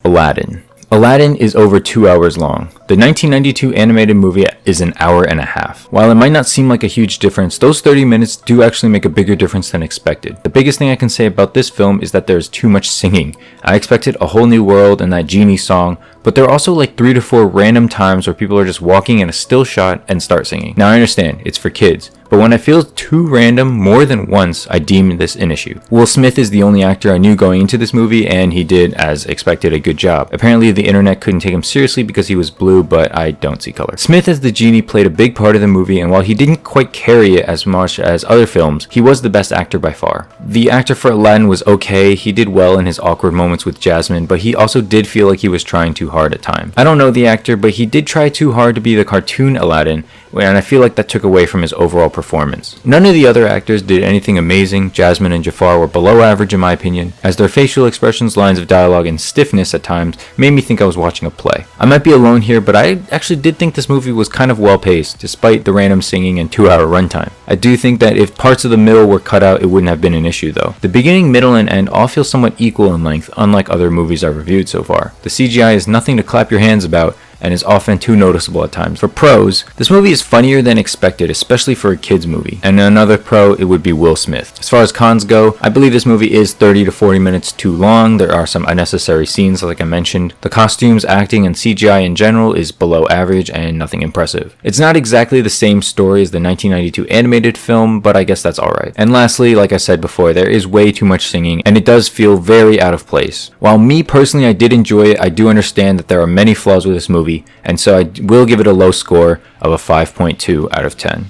Aladdin. Aladdin is over 2 hours long. The 1992 animated movie is an hour and a half. While it might not seem like a huge difference, those 30 minutes do actually make a bigger difference than expected. The biggest thing I can say about this film is that there's too much singing. I expected a whole new world and that genie song, but there are also like 3 to 4 random times where people are just walking in a still shot and start singing. Now I understand, it's for kids, but when it feels too random more than once, I deem this an issue. Will Smith is the only actor I knew going into this movie, and he did, as expected, a good job. Apparently the internet couldn't take him seriously because he was blue, but I don't see color. Smith as the genie played a big part of the movie, and while he didn't quite carry it as much as other films, he was the best actor by far. The actor for Aladdin was okay, he did well in his awkward moments with Jasmine, but he also did feel like he was trying too hard at times. I don't know the actor, but he did try too hard to be the cartoon Aladdin, and I feel like that took away from his overall performance. None of the other actors did anything amazing. Jasmine and Jafar were below average in my opinion, as their facial expressions, lines of dialogue, and stiffness at times made me think I was watching a play. I might be alone here, but I actually did think this movie was kind of well paced, despite the random singing and 2-hour runtime. I do think that if parts of the middle were cut out, it wouldn't have been an issue though. The beginning, middle, and end all feel somewhat equal in length, unlike other movies I've reviewed so far. The CGI is nothing to clap your hands about, and is often too noticeable at times. For pros, this movie is funnier than expected, especially for a kids movie. And another pro, it would be Will Smith. As far as cons go, I believe this movie is 30 to 40 minutes too long. There are some unnecessary scenes like I mentioned. The costumes, acting, and CGI in general is below average and nothing impressive. It's not exactly the same story as the 1992 animated film, but I guess that's alright. And lastly, like I said before, there is way too much singing, and it does feel very out of place. While me personally, I did enjoy it, I do understand that there are many flaws with this movie, and so I will give it a low score of a 5.2 out of 10.